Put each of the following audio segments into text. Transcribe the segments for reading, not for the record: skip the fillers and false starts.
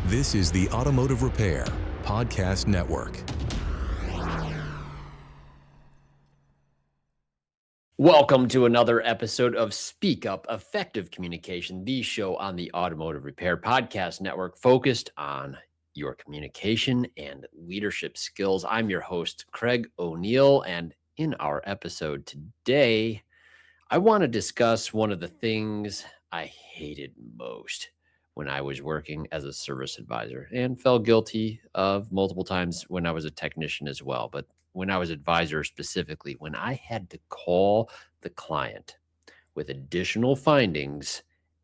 This is the Automotive Repair Podcast Network. Welcome to another episode of Speak Up Effective Communication, the show on the Automotive Repair Podcast Network focused on your communication and leadership skills. I'm your host, Craig O'Neill, and in our episode today, I want to discuss one of the things I hated most when I was working as a service advisor and felt guilty of multiple times when I was a technician as well. But when I was advisor specifically, when I had to call the client with additional findings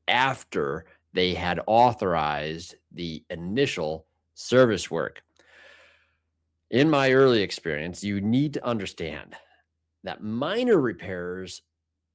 after they had authorized the initial service work. In my early experience, you need to understand that minor repairs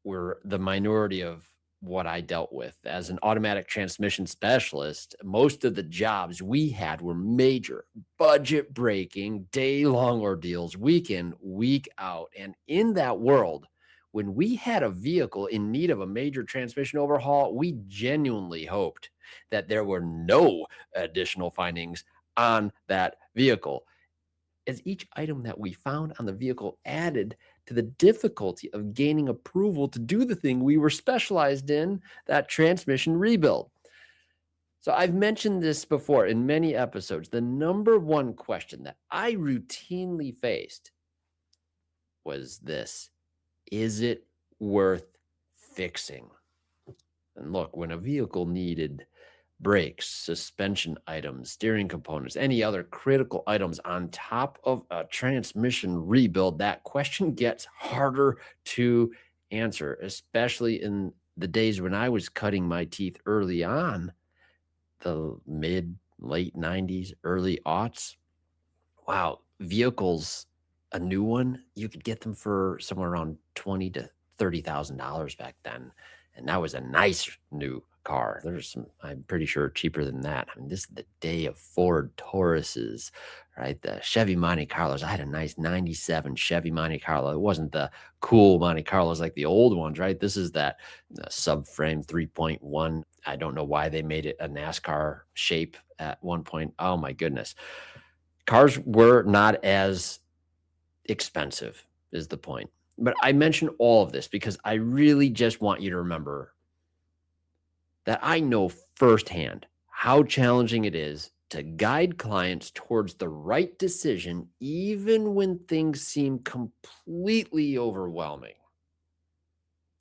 were the minority of what I dealt with. As an automatic transmission specialist, most of the jobs we had were major, budget breaking, day-long ordeals, week in, week out. And in that world, when we had a vehicle in need of a major transmission overhaul, we genuinely hoped that there were no additional findings on that vehicle, as each item that we found on the vehicle added to the difficulty of gaining approval to do the thing we were specialized in, that transmission rebuild. So I've mentioned this before in many episodes. The number one question that I routinely faced was this: is it worth fixing? And look, when a vehicle needed brakes, suspension items, steering components, any other critical items on top of a transmission rebuild, that question gets harder to answer, especially in the days when I was cutting my teeth early on, the late 90s, early aughts. Wow, vehicles, a new one, you could get them for somewhere around $20,000 to $30,000 back then. And that was a nice new car. There's some, I'm pretty sure, cheaper than that. I mean, this is the day of Ford Tauruses, right? The Chevy Monte Carlos. I had a nice 97 Chevy Monte Carlo. It wasn't the cool Monte Carlos like the old ones, right? This is that subframe 3.1. I don't know why they made it a NASCAR shape at one point. Oh my goodness. Cars were not as expensive, is the point. But I mention all of this because I really just want you to remember that I know firsthand how challenging it is to guide clients towards the right decision, even when things seem completely overwhelming.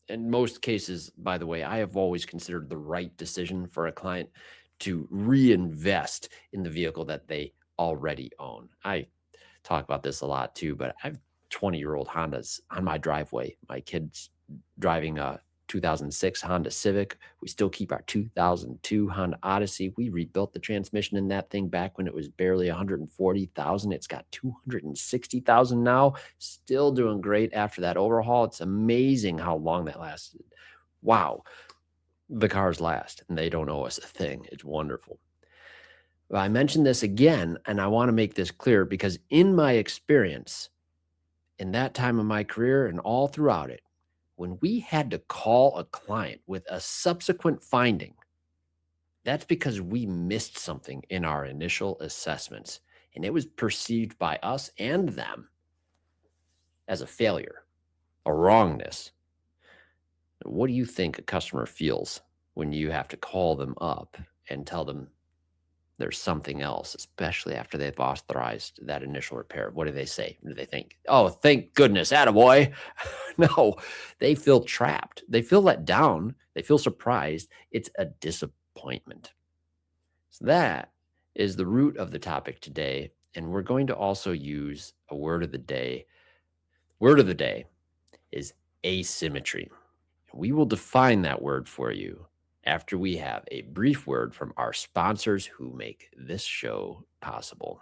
In most cases, by the way, I have always considered the right decision for a client to reinvest in the vehicle that they already own. I talk about this a lot too, but I've 20-year-old Hondas on my driveway. My kid's driving a 2006 Honda Civic. We still keep our 2002 Honda Odyssey. We rebuilt the transmission in that thing back when it was barely 140,000. It's got 260,000 now. Still doing great after that overhaul. It's amazing how long that lasted. Wow. The cars last and they don't owe us a thing. It's wonderful. But I mentioned this again, and I want to make this clear because in my experience, in that time of my career and all throughout it, when we had to call a client with a subsequent finding, that's because we missed something in our initial assessments, and it was perceived by us and them as a failure, a wrongness. What do you think a customer feels when you have to call them up and tell them there's something else, especially after they've authorized that initial repair? What do they say? Do they think, oh, thank goodness, attaboy? No, they feel trapped. They feel let down. They feel surprised. It's a disappointment. So that is the root of the topic today. And we're going to also use a word of the day. Word of the day is asymmetry. We will define that word for you after we have a brief word from our sponsors who make this show possible.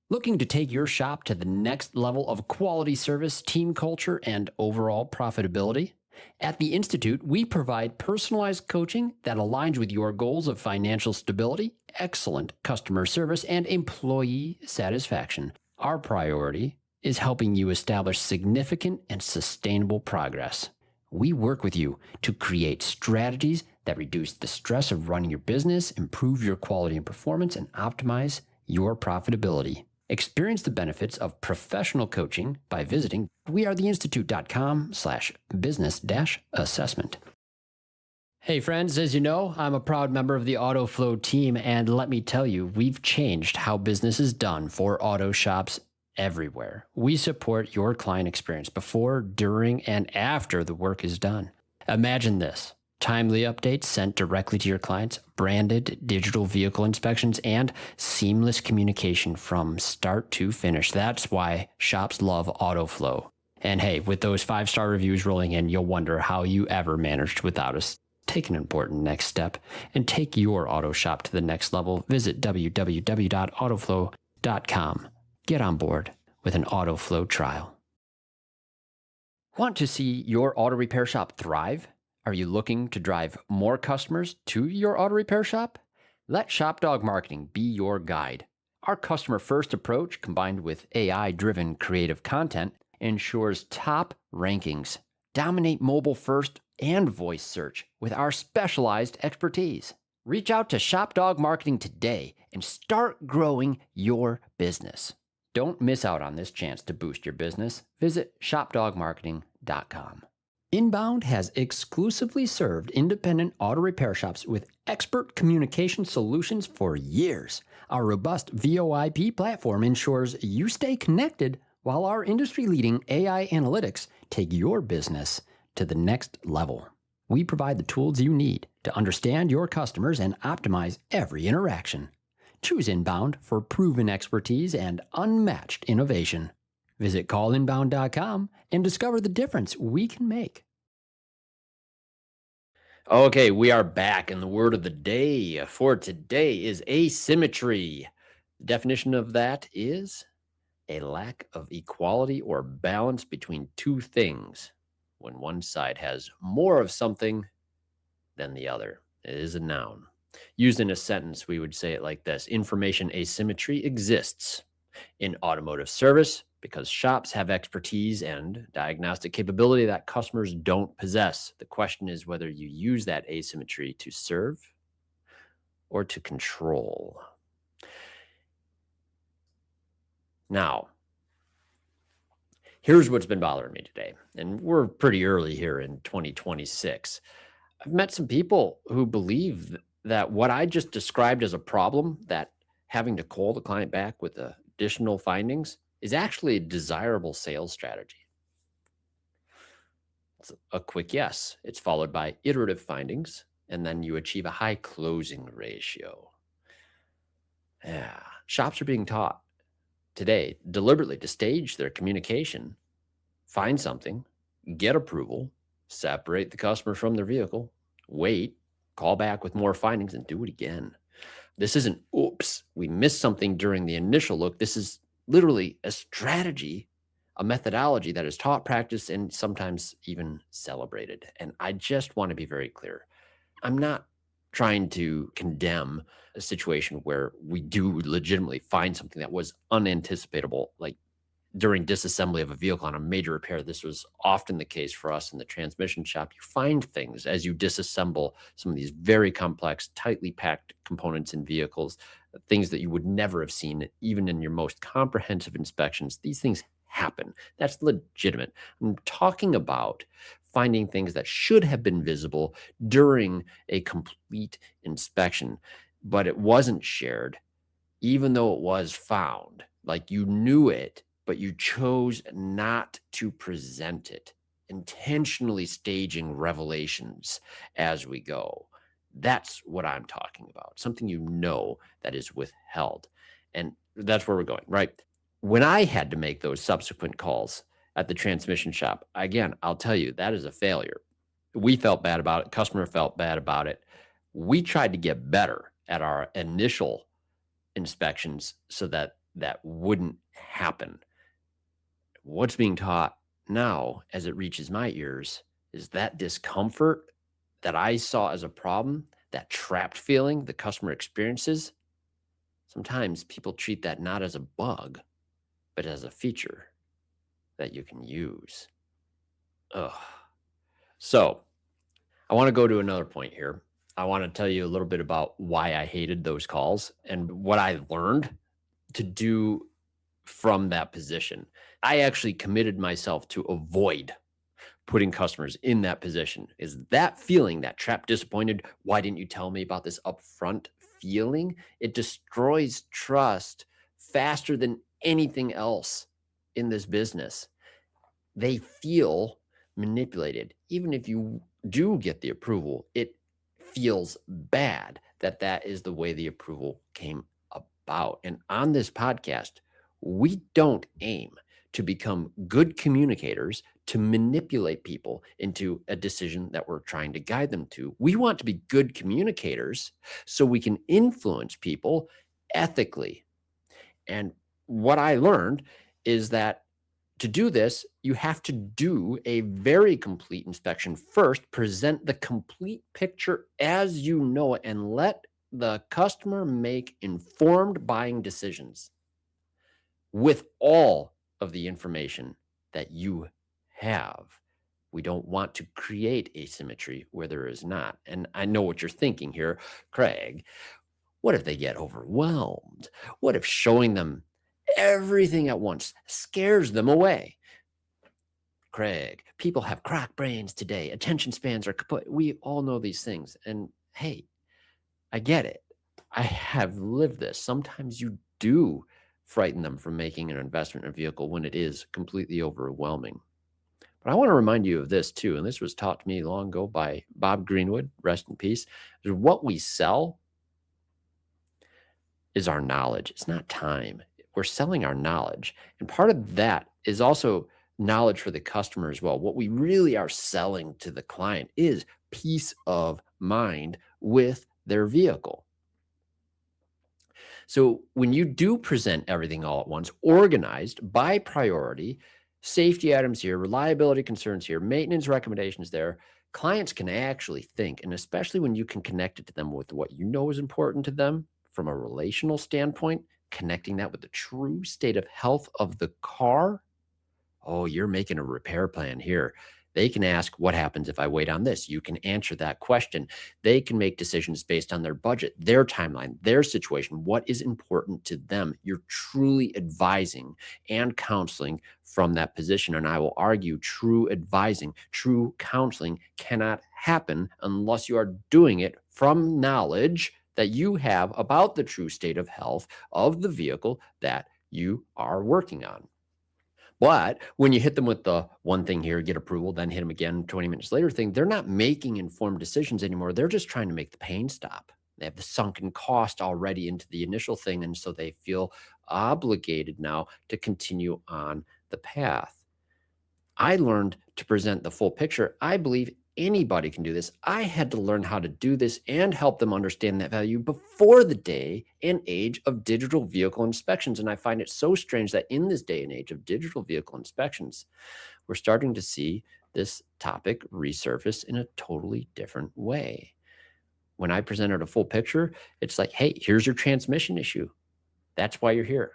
Looking to take your shop to the next level of quality service, team culture, and overall profitability? At the Institute, we provide personalized coaching that aligns with your goals of financial stability, excellent customer service, and employee satisfaction. Our priority is helping you establish significant and sustainable progress. We work with you to create strategies that reduce the stress of running your business, improve your quality and performance, and optimize your profitability. Experience the benefits of professional coaching by visiting wearetheinstitute.com/business-assessment. Hey friends, as you know, I'm a proud member of the AutoFlow team, and let me tell you, we've changed how business is done for auto shops everywhere. We support your client experience before, during, and after the work is done. Imagine this: timely updates sent directly to your clients, branded digital vehicle inspections, and seamless communication from start to finish. That's why shops love AutoFlow. And hey, with those 5-star reviews rolling in, you'll wonder how you ever managed without us. Take an important next step and take your auto shop to the next level. Visit www.autoflow.com. Get on board with an AutoFlow trial. Want to see your auto repair shop thrive? Are you looking to drive more customers to your auto repair shop? Let ShopDog Marketing be your guide. Our customer-first approach, combined with AI-driven creative content, ensures top rankings. Dominate mobile first and voice search with our specialized expertise. Reach out to ShopDog Marketing today and start growing your business. Don't miss out on this chance to boost your business. Visit shopdogmarketing.com. Inbound has exclusively served independent auto repair shops with expert communication solutions for years. Our robust VoIP platform ensures you stay connected while our industry-leading AI analytics take your business to the next level. We provide the tools you need to understand your customers and optimize every interaction. Choose Inbound for proven expertise and unmatched innovation. Visit callinbound.com and discover the difference we can make. Okay, we are back, and the word of the day for today is asymmetry. The definition of that is a lack of equality or balance between two things, when one side has more of something than the other. It is a noun. Used in a sentence, we would say it like this: information asymmetry exists in automotive service because shops have expertise and diagnostic capability that customers don't possess. The question is whether you use that asymmetry to serve or to control. Now, here's what's been bothering me today, and we're pretty early here in 2026. I've met some people who believe that what I just described as a problem, that having to call the client back with additional findings, is actually a desirable sales strategy. It's a quick yes. It's followed by iterative findings, and then you achieve a high closing ratio. Yeah, shops are being taught today deliberately to stage their communication, find something, get approval, separate the customer from their vehicle, wait, call back with more findings, and do it again. This isn't, oops, we missed something during the initial look. This is literally a strategy, a methodology that is taught, practiced, and sometimes even celebrated. And I just want to be very clear. I'm not trying to condemn a situation where we do legitimately find something that was unanticipatable, like during disassembly of a vehicle on a major repair. This was often the case for us in the transmission shop. You find things as you disassemble some of these very complex, tightly packed components in vehicles, things that you would never have seen even in your most comprehensive inspections. These things happen. That's legitimate. I'm talking about finding things that should have been visible during a complete inspection, but it wasn't shared, even though it was found. Like you knew it, but you chose not to present it, intentionally staging revelations as we go. That's what I'm talking about. Something you know that is withheld. And that's where we're going, right? When I had to make those subsequent calls at the transmission shop, again, I'll tell you, that is a failure. We felt bad about it. Customer felt bad about it. We tried to get better at our initial inspections so that that wouldn't happen. What's being taught now as it reaches my ears is that discomfort that I saw as a problem, that trapped feeling the customer experiences. Sometimes people treat that not as a bug, but as a feature that you can use. Ugh. So I want to go to another point here. I want to tell you a little bit about why I hated those calls and what I learned to do from that position. I actually committed myself to avoid putting customers in that position. Is that feeling, that trapped, disappointed, why didn't you tell me about this upfront feeling? It destroys trust faster than anything else in this business. They feel manipulated. Even if you do get the approval, it feels bad that that is the way the approval came about. And on this podcast, we don't aim to become good communicators to manipulate people into a decision that we're trying to guide them to. We want to be good communicators so we can influence people ethically. And what I learned is that to do this, you have to do a very complete inspection first, present the complete picture as you know it, and let the customer make informed buying decisions with all of the information that you have. We don't want to create asymmetry where there is not. And I know what you're thinking here, Craig. What if they get overwhelmed? What if showing them everything at once scares them away? Craig, people have crack brains today. Attention spans are kaput. We all know these things. And hey, I get it. I have lived this. Sometimes you do frighten them from making an investment in a vehicle when it is completely overwhelming. But I want to remind you of this too, and this was taught to me long ago by Bob Greenwood, rest in peace. What we sell is our knowledge. It's not time. We're selling our knowledge. And part of that is also knowledge for the customer as well. What we really are selling to the client is peace of mind with their vehicle. So when you do present everything all at once, organized by priority, safety items here, reliability concerns here, maintenance recommendations there, clients can actually think, and especially when you can connect it to them with what you know is important to them from a relational standpoint, connecting that with the true state of health of the car. Oh, you're making a repair plan here. They can ask, what happens if I wait on this? You can answer that question. They can make decisions based on their budget, their timeline, their situation, what is important to them. You're truly advising and counseling from that position. And I will argue true advising, true counseling cannot happen unless you are doing it from knowledge that you have about the true state of health of the vehicle that you are working on. But when you hit them with the one thing here, get approval, then hit them again 20 minutes later thing, they're not making informed decisions anymore. They're just trying to make the pain stop. They have the sunken cost already into the initial thing. And so they feel obligated now to continue on the path. I learned to present the full picture. I believe anybody can do this. I had to learn how to do this and help them understand that value before the day and age of digital vehicle inspections. And I find it so strange that in this day and age of digital vehicle inspections, we're starting to see this topic resurface in a totally different way. When I presented a full picture, it's like, hey, here's your transmission issue. That's why you're here.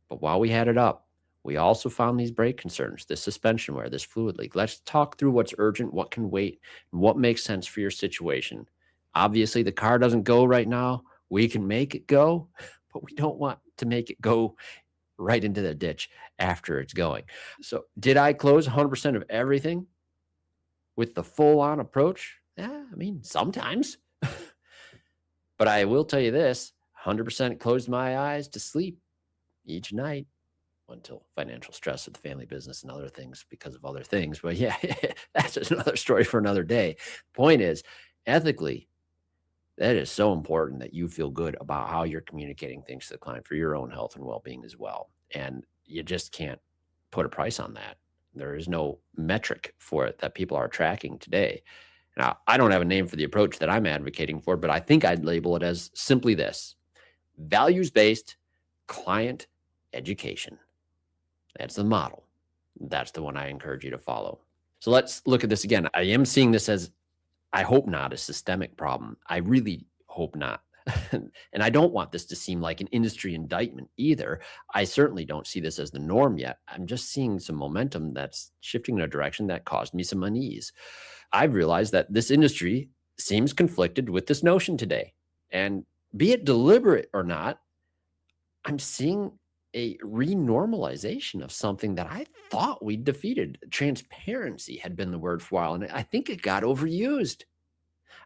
But while we had it up, we also found these brake concerns, this suspension wear, this fluid leak. Let's talk through what's urgent, what can wait, and what makes sense for your situation. Obviously, the car doesn't go right now. We can make it go, but we don't want to make it go right into the ditch after it's going. So did I close 100% of everything with the full-on approach? Yeah, I mean, sometimes. But I will tell you this, 100% closed my eyes to sleep each night. Until financial stress of the family business and other things because of other things. But yeah, that's just another story for another day. Point is, ethically, that is so important that you feel good about how you're communicating things to the client for your own health and well-being as well. And you just can't put a price on that. There is no metric for it that people are tracking today. Now, I don't have a name for the approach that I'm advocating for, but I think I'd label it as simply this: values-based client education. That's the model. That's the one I encourage you to follow. So let's look at this again. I am seeing this as, I hope not, a systemic problem. I really hope not. And I don't want this to seem like an industry indictment either. I certainly don't see this as the norm yet. I'm just seeing some momentum that's shifting in a direction that caused me some unease. I've realized that this industry seems conflicted with this notion today. And be it deliberate or not, I'm seeing a renormalization of something that I thought we defeated. Transparency had been the word for a while, and I think it got overused.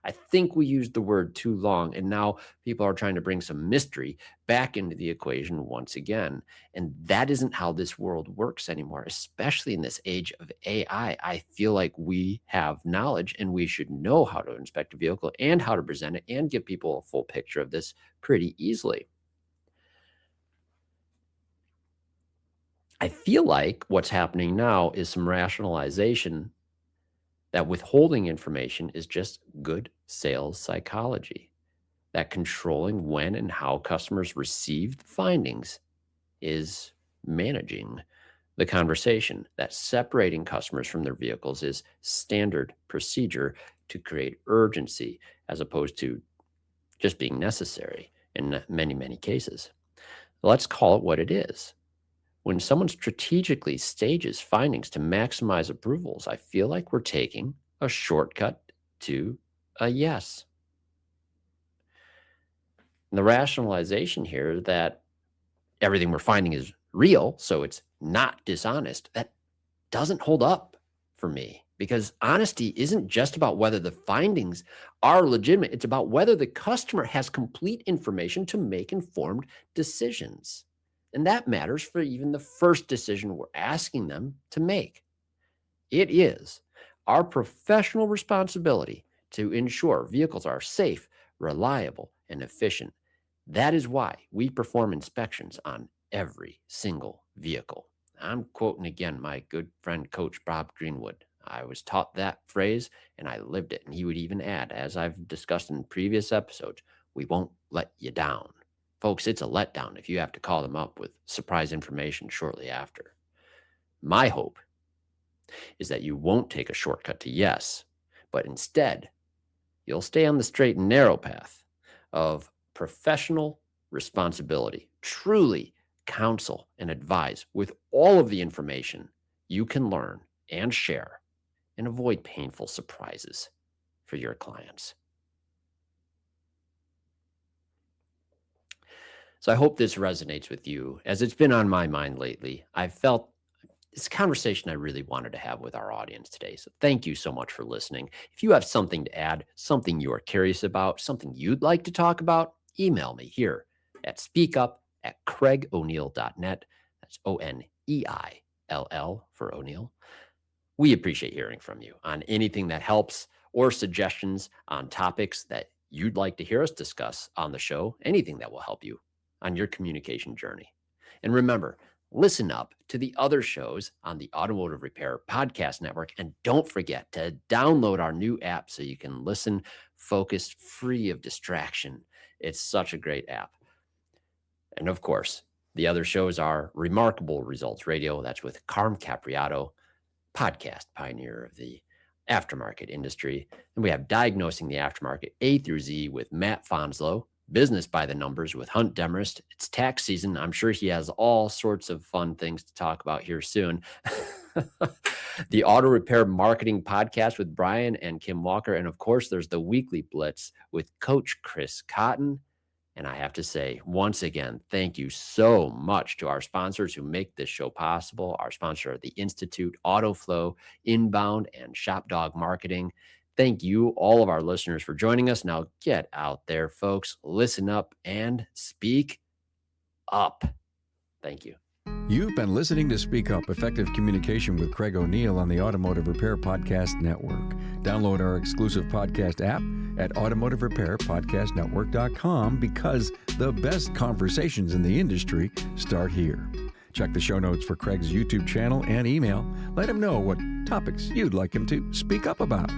I think we used the word too long, and now people are trying to bring some mystery back into the equation once again. And that isn't how this world works anymore, especially in this age of AI. I feel like we have knowledge and we should know how to inspect a vehicle and how to present it and give people a full picture of this pretty easily. I feel like what's happening now is some rationalization that withholding information is just good sales psychology, that controlling when and how customers receive the findings is managing the conversation, that separating customers from their vehicles is standard procedure to create urgency as opposed to just being necessary in many, many cases. Let's call it what it is. When someone strategically stages findings to maximize approvals, I feel like we're taking a shortcut to a yes. And the rationalization here that everything we're finding is real, so it's not dishonest, that doesn't hold up for me, because honesty isn't just about whether the findings are legitimate. It's about whether the customer has complete information to make informed decisions. And that matters for even the first decision we're asking them to make. It is our professional responsibility to ensure vehicles are safe, reliable, and efficient. That is why we perform inspections on every single vehicle. I'm quoting again my good friend, Coach Bob Greenwood. I was taught that phrase and I lived it. And he would even add, as I've discussed in previous episodes, we won't let you down. Folks, it's a letdown if you have to call them up with surprise information shortly after. My hope is that you won't take a shortcut to yes, but instead, you'll stay on the straight and narrow path of professional responsibility. Truly counsel and advise with all of the information you can learn and share, and avoid painful surprises for your clients. So I hope this resonates with you, as it's been on my mind lately. I felt it's a conversation I really wanted to have with our audience today. So thank you so much for listening. If you have something to add, something you're curious about, something you'd like to talk about, email me here at speakup@craigoneil.net. That's ONEILL for O'Neill. We appreciate hearing from you on anything that helps or suggestions on topics that you'd like to hear us discuss on the show, anything that will help you on your communication journey. And remember, listen up to the other shows on the Automotive Repair Podcast Network. And don't forget to download our new app so you can listen focused, free of distraction. It's such a great app. And of course, the other shows are Remarkable Results Radio. That's with Carm Capriato, podcast pioneer of the aftermarket industry. And we have Diagnosing the Aftermarket A through Z with Matt Fonslow, Business by the Numbers with Hunt Demarest. It's tax season. I'm sure he has all sorts of fun things to talk about here soon. The Auto Repair Marketing Podcast with Brian and Kim Walker. And of course, there's the Weekly Blitz with Coach Chris Cotton. And I have to say, once again, thank you so much to our sponsors who make this show possible. Our sponsor at the Institute, AutoFlow, Inbound, and Shop Dog Marketing. Thank you, all of our listeners, for joining us. Now get out there, folks. Listen up and speak up. Thank you. You've been listening to Speak Up, Effective Communication with Craig O'Neill on the Automotive Repair Podcast Network. Download our exclusive podcast app at automotiverepairpodcastnetwork.com, because the best conversations in the industry start here. Check the show notes for Craig's YouTube channel and email. Let him know what topics you'd like him to speak up about.